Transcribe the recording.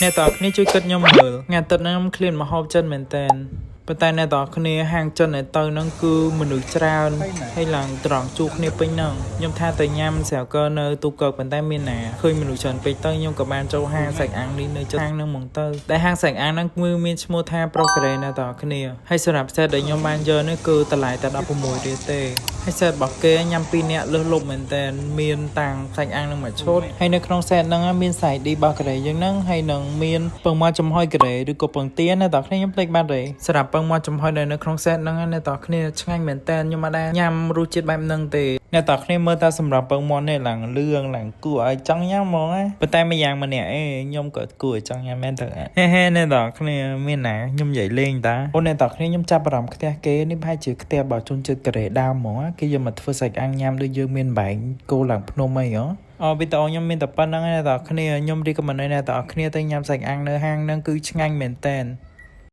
អ្នកតើគ្នាជួយគិតខ្ញុំមើលថ្ងៃទឹកហ្នឹងខ្ញុំឃ្លានមកហូបចិនមែនតើប៉ុន្តែអ្នកតើគ្នាហាងចិនទៅហ្នឹងគឺមនុស្សច្រើនហើយឡើងត្រង់ជួបគ្នាពេញហ្នឹងខ្ញុំថាទៅញ៉ាំស្រាវកើនៅទូកោប៉ុន្តែមានណាឃើញមនុស្សច្រើនពេកទៅខ្ញុំក៏បានចូលហាងសាច់អាំងនេះនៅចិត្តហាងហ្នឹងហ្មងទៅតែហាងសាច់អាំងហ្នឹងគឺមានឈ្មោះថាប្រុសកូរ៉េអ្នកតើគ្នាហើយសម្រាប់សេតដែលខ្ញុំបានយកនេះគឺតម្លៃតែ16រៀលទេហើយសេតរបស់គេញ៉ាំ2នាក់លើសលប់មែនតើមានតាំងសាច់អាំងនឹងមួយឈុតហើយនៅក្នុងសេតហ្នឹងមានសាច់ឌីរបស់កូរ៉េយ៉ាងហ្នឹងហើយនឹងមានពងមាន់ចំហុយកូរ៉េឬក៏ពងទាអ្នកតើគ្នាខ្ញុំភ្លេចបាត់ទេសម្រាប់ពងមាន់ចំហុយនៅក្នុងសេតហ្នឹងអ្នកតើគ្នាឆ្ងាញ់មែនតើខ្ញុំអត់ដែរញ៉ាំរសជាតិបែបហ្នឹងទេអ្នកតើគ្នាមើលតែសម្រាប់ពងមាន់នេះឡើងលឿងឡើងគួរឲ្យចង់ញ៉ាំហ្មងណាប៉ុន្តែម្យ៉ាងម្នាក់ខ្ញុំក៏គួរឲ្យចង់ញ៉ាំមែនតើហេអ្នកតើគ្នាមានណាខ្ញុំនិយាយលេងតាអូអ្នកតើគ្នាខ្ញុំចាប់អារម្មណ៍ផ្ទះគេនេះប្រហែលជាផ្ទះរបស់ជនជាតិកូរ៉េដើមហ្មងគេយកមកធ្វើសាច់អាំងញ៉ាំដូចយើងមានបែងគោឡើងភ្នំអីហ៎វីដេអូខ្ញុំមានតែប៉ុណ្្នឹងឯងអ្នកនរគ្នាខ្ញុំរីកមែនអ្នកនរគ្នាទៅញ៉ាំសាច់អាំងនៅហាងហ្នឹងគឺឆ្ងាញ់មែនតើ